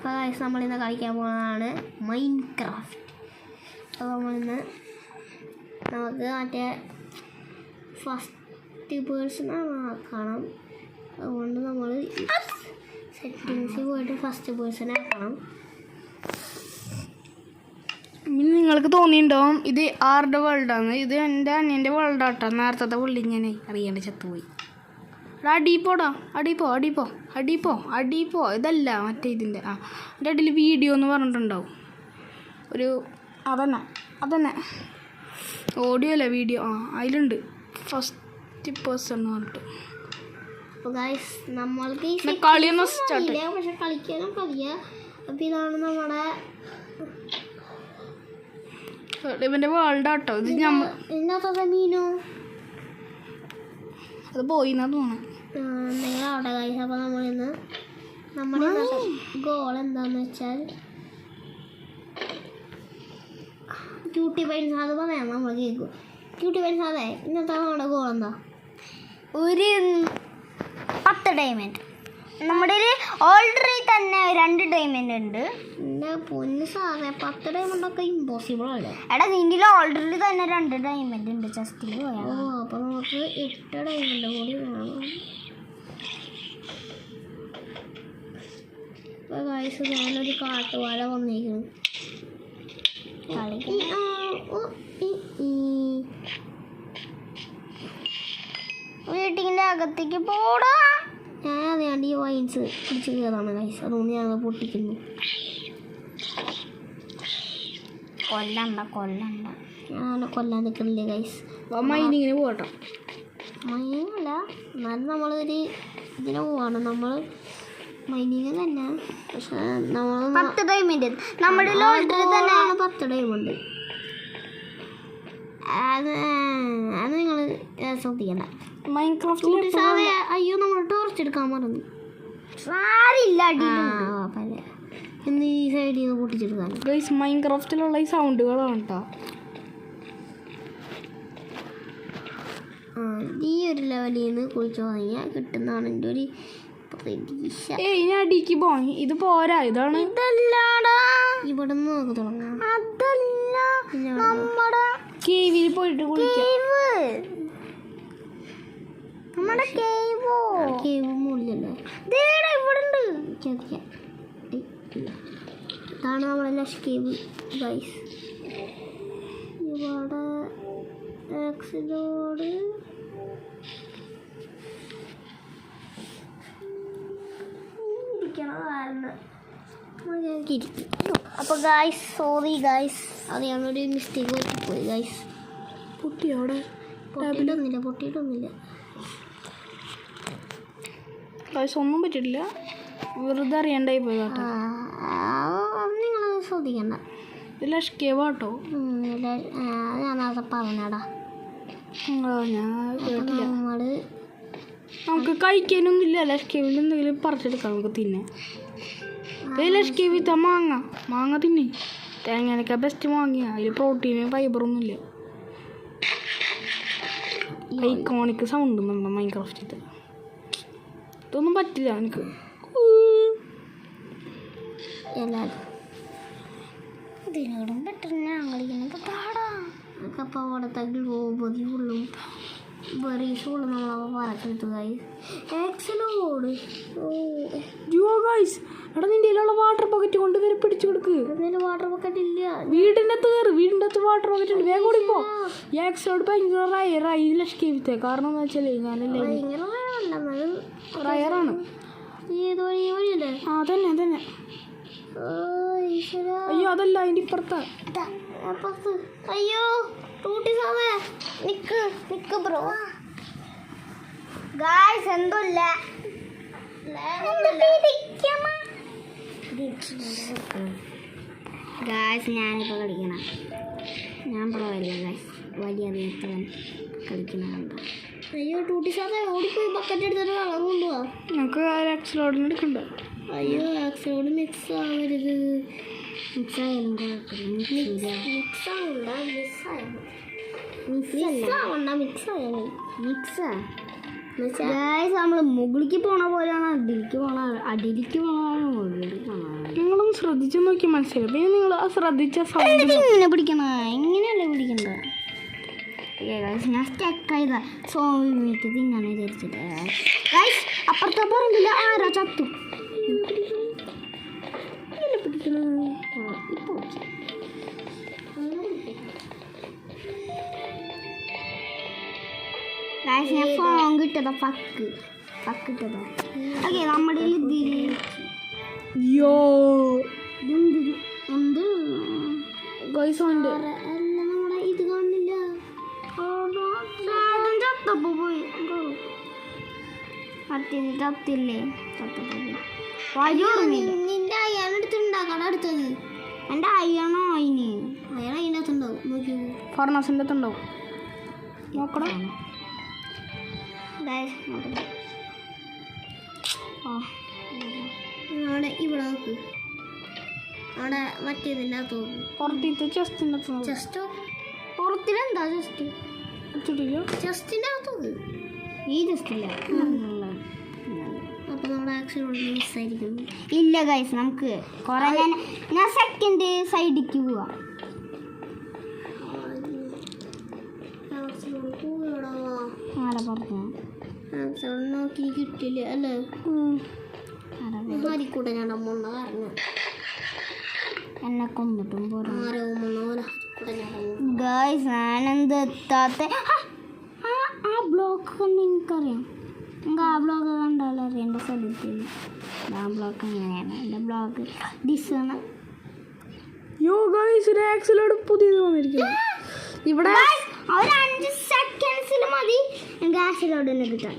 അപ്പോൾ നമ്മളിന്ന് കളിക്കാൻ പോകുന്നതാണ് മൈൻക്രാഫ്റ്റ്. അപ്പോൾ നമ്മളിന്ന് നമുക്ക് മറ്റേ ഫസ്റ്റ് പേഴ്സൺ ആക്കണം. അതുകൊണ്ട് നമ്മൾ സെറ്റിങ്സിൽ പോയിട്ട് ഫസ്റ്റ് പേഴ്സൺ ആക്കണം. നിങ്ങൾക്ക് തോന്നിയിട്ടുണ്ടാവും ഇത് ആരുടെ വേൾഡാണ്. ഇത് എൻ്റെ അനിയൻ്റെ വേൾഡാട്ടോ. നേരത്തെ പുള്ളി ഞാൻ അറിയാണ്ട് ചത്തുപോയി. അടിപ്പോടാ അടിപ്പോ ഇതല്ല മറ്റേ ഇതിൻ്റെ എൻ്റെ അടിയിൽ വീഡിയോ എന്ന് പറഞ്ഞിട്ടുണ്ടാവും ഒരു അതന്നെ ഓഡിയോ അല്ല വീഡിയോ അതിലുണ്ട് ഫസ്റ്റ് പേഴ്സൺ എന്ന് പറഞ്ഞിട്ട്. നമ്മൾക്ക് കളിയൊന്നും സ്റ്റാർട്ട് പക്ഷെ കളിക്കാനും കളിയാ. അപ്പം ഇതാണ് നമ്മുടെ ഇവൻ്റെ വേൾഡാട്ടോ. ഇത് ഇതിനകത്തെ മീനോ അത് പോയിന്നാ തോന്നുന്നു. നിങ്ങളവിടെ കഴിച്ച. അപ്പോൾ നമ്മളിന്ന് നമ്മുടെ ഗോൾ എന്താണെന്ന് വെച്ചാൽ ക്യൂട്ടി പൈൻസ് അത് പറയാം. നമ്മൾ കേൾക്കും ക്യൂട്ടി പൈൻസ്. അതെ, ഇന്നത്തെ നമ്മുടെ ഗോൾ എന്താ? ഒരു 10 ഡയമണ്ട്. നമ്മുടെ ഓൾറെഡി തന്നെ 2 ഡയമണ്ട് ഉണ്ട്. എൻ്റെ പൊന്ന് സാറേ, 10 ഡയമണ്ടൊക്കെ ഇമ്പോസിബിൾ അല്ലേ? എടാ നിൻ്റെ ഓൾറെഡി തന്നെ 2 ഡയമണ്ട് ഉണ്ട്. ജസ്റ്റിൽ പോയാൽ അപ്പോൾ നമുക്ക് 8 ഡയമണ്ട് കൂടി വേണം. അപ്പോൾ ഗൈസ് ഞാനൊരു കാട്ടുവാല വന്നിരിക്കുന്നു. വീട്ടിൻ്റെ അകത്തേക്ക് പോടാ. ഞാൻ അറിയാണ്ട് ഈ വൈൻസ് പിടിച്ച് കയറാണ് ഗൈസ്. അതുകൊണ്ട് ഞങ്ങൾ പൊട്ടിക്കുന്നു. കൊല്ലണ്ട ഞാൻ കൊല്ലാൻ നിൽക്കുന്നില്ലേ ഗൈസ്. മൈനിങ്ങിന് പോകട്ടോ. മൈനിങ്ങല്ല, എന്നാലും നമ്മളൊരു ഇതിനെ പോവാണ്. നമ്മൾ മൈനിങ് തന്നെ. പക്ഷെ നമ്മൾ 10 ഡയമണ്ട് നമ്മുടെ ഓൾറെഡി തന്നെ 10 ഡയമണ്ട്. അത് നിങ്ങൾ ശ്രദ്ധിക്കണ്ട. മൈൻക്രാഫ്റ്റ് അയ്യോ, നമ്മൾ ടോർച്ച് എടുക്കാൻ മറന്നു. എന്ന് ഈ സൈഡിൽ നിന്ന് പൊട്ടിച്ചെടുക്കാൻ. ഗൈസ് മൈൻക്രാഫ്റ്റിലുള്ള ഈ സൗണ്ടുകളാണ് കേട്ടോ. ഈ ഒരു ലെവലിൽ നിന്ന് കുളിച്ചു തുടങ്ങിയാൽ കിട്ടുന്നതാണ് എൻ്റെ ഒരു പ്രതീക്ഷ. ഇനി അടിക്ക് പോയി. ഇത് പോരാ, ഇതാണ് ഇതല്ലാടാ. ഇവിടെ നിന്ന് നോക്കി തുടങ്ങാം. അതല്ല നമ്മുടെ കേവിൽ പോയിട്ട് കുളിക്കാം. നമ്മുടെ കേവോ കേവ് മുകളിലല്ലേ? ഇവിടെ ഉണ്ട്. ഇതാണ് നമ്മളെ ലഷ് കേവ് ഗൈസ്. ഇവിടെ എക്സിലോട് അപ്പോൾ ഗൈസ് സോറി ഗൈസ്, അത് ഞങ്ങളൊരു മിസ്റ്റേക്ക് പറ്റിപ്പോയി ഗൈസ്. പൊട്ടി അവിടെ പൊട്ടിയിട്ടൊന്നുമില്ല. ഗൈസ് ഒന്നും പറ്റിയിട്ടില്ല, വെറുതെ അറിയണ്ടായി പോയി കേട്ടോ. നിങ്ങൾ ശ്രദ്ധിക്കണ്ട. ഇത് ലഷ് കേവാട്ടോ. ഞാൻ നേരത്തെ പറഞ്ഞടാ. ഞാൻ കേട്ടില്ല. നമുക്ക് കഴിക്കാനൊന്നുമില്ല. ലഷ് കേവിൽ എന്തെങ്കിലും പറിച്ചെടുക്കാം നമുക്ക് തിന്നാൻ. ലഷ് കേവിത്ത മാങ്ങ തിന്നെ. തേങ്ങനൊക്കെ ബെസ്റ്റ് മാങ്ങിയ. അതിൽ പ്രോട്ടീനും ഫൈബറൊന്നുമില്ല. ഐക്കോണിക് സൗണ്ട് നമ്മുടെ മൈൻക്രാഫ്റ്റിൽ. ഇതൊന്നും പറ്റില്ല എനിക്ക്. ഇതിനോടും പറ്റുന്ന കളിക്കുന്നത് പാടാ. അപ്പോൾ അവിടുത്തെ ഗ്ലോബറി ഫുള്ളും ബെറീസ് ഫുള്ളും നമ്മളപ്പോൾ പറക്കെടുത്തു ഗൈസ്. എക്സലോട് ഗൈസ്, എടാ നിൻ്റെ കയ്യിലുള്ള വാട്ടർ ബക്കറ്റ് കൊണ്ട് വരെ പിടിച്ചു കൊടുക്ക്. വാട്ടർ ബക്കറ്റ് ഇല്ല. വീടിൻ്റെ അകത്ത് വാട്ടർ ബക്കറ്റ് ഉണ്ട്. വേഗം ഓടിപ്പോ. എക്സലോട് ഭയങ്കര റയറിലൊക്കെ കേവിത്തെ. കാരണം എന്താ വെച്ചാൽ ഞാനല്ലേ റയറാണ്. അതന്നെ. അയ്യോ അതല്ല, അതിൻ്റെ ഇപ്പുറത്താ. അയ്യോ നിക്ക് ബ്രോ. ഗായ്സ് എന്തല്ല ഗായ്സ്, ഞാനിപ്പോൾ കളിക്കണം. ഞാൻ പ്രോ അല്ല ഗായ്സ്, വലിയ അറിയാത്തവൻ കളിക്കുന്നുണ്ട്. അയ്യോ ടൂട്ടി സാറേ, ഓടിപ്പോയി ബക്കറ്റ് എടുത്തിട്ട് വെള്ളം കൊണ്ടുപോവാ. നമുക്ക് എക്സലോഡിന് എടുക്കണ്ട. അയ്യോ എക്സലോഡ് മിക്സ് ആവരുത്. മിക്സായാലും കുഴപ്പമില്ല. നമ്മൾ മുകളിലേക്ക് പോണ പോലെയാണ് അടിയിലേക്ക് പോണ മുകളിലേക്ക് പോണ. നിങ്ങൾ ശ്രദ്ധിച്ച് നോക്കി മനസ്സിലായി. പിന്നെ നിങ്ങൾ ആ ശ്രദ്ധിച്ച സൗണ്ട് ഇങ്ങനെ പിടിക്കണ ഇങ്ങനെയല്ലേ പിടിക്കണ്ട. ഞാൻ സ്റ്റക്കായതാ സോമിക്ക് തിന്നാണ് വിചാരിച്ചിട്ട്. ഗൈസ് അപ്പുറത്തെ പറമ്പില്ല ആരാ ചത്തു പിടിക്കണ. ഇപ്പോൾ ഗൈസ് ഞാൻ ഫോൺ കിട്ടതാ ഫക്ക് കിട്ടതാ. ഓക്കെ നമ്മുടെ ഇതിൽ യോ എന്ത് ഗൈസ് ഉണ്ട്. അല്ല നമ്മുടെ ഇത് കാണില്ല. ചത്തപ്പോ പോയി ചത്തില്ലേ ചത്തപ്പോ നിന്റെ അയ്യാണ് എടുത്തുണ്ടാക്കണം അടുത്തത്. എൻ്റെ അയ്യാണോ അതിന് അയാൾ അതിൻ്റെ അകത്തുണ്ടാവും. നോക്കി ഫർണസിൻ്റെ അകത്തുണ്ടാവും. നോക്കണം. അവിടെ ഇവിടെ നോക്ക്. അവിടെ മറ്റേതിൻ്റെ അകത്ത് നോക്ക്. പുറത്തേക്ക് ചെസ്റ്റിൻ്റെ അകത്ത് ജസ്റ്റ് പുറത്തിലെന്താ ജസ്റ്റ് ജസ്റ്റിൻ്റെ അകത്ത് നോക്ക്. ഈ ജസ്റ്റില്ല. അപ്പോൾ നമ്മുടെ ആക്സിഡൻറ്റ് മിസ്സായിരിക്കും. ഇല്ല ഗൈസ് നമുക്ക് കുറേ ഞാൻ സെക്കൻഡ് സൈഡിലേക്ക് പോവാം. ആടെ പറഞ്ഞു നോക്കി കിട്ടില്ല അല്ലേ? മാറിക്കൂടെ ഞാൻ മുന്ന പറഞ്ഞു എന്നെ കൊന്നിട്ടും ഗൈസ് ഞാനെന്ത് എത്താത്ത ആ ബ്ലോക്ക് കണ്ട് എനിക്കറിയാം. നിങ്ങൾക്ക് ആ ബ്ലോക്ക് കണ്ടാലും അറിയാം എൻ്റെ സ്ഥലത്തിൽ. ആ ബ്ലോക്ക് എങ്ങനെയാണ് എൻ്റെ ബ്ലോക്ക് ഡിസാണ്. യോ ഗൈസ് ഒരു ആക്സിലോട് പുതിയത് വന്നിരിക്കുന്നു ഇവിടെ. ഒരു 5 സെക്കൻഡ്സിൽ മതി എനിക്ക് ആക്സിലോട് തന്നെ കിട്ടാൻ.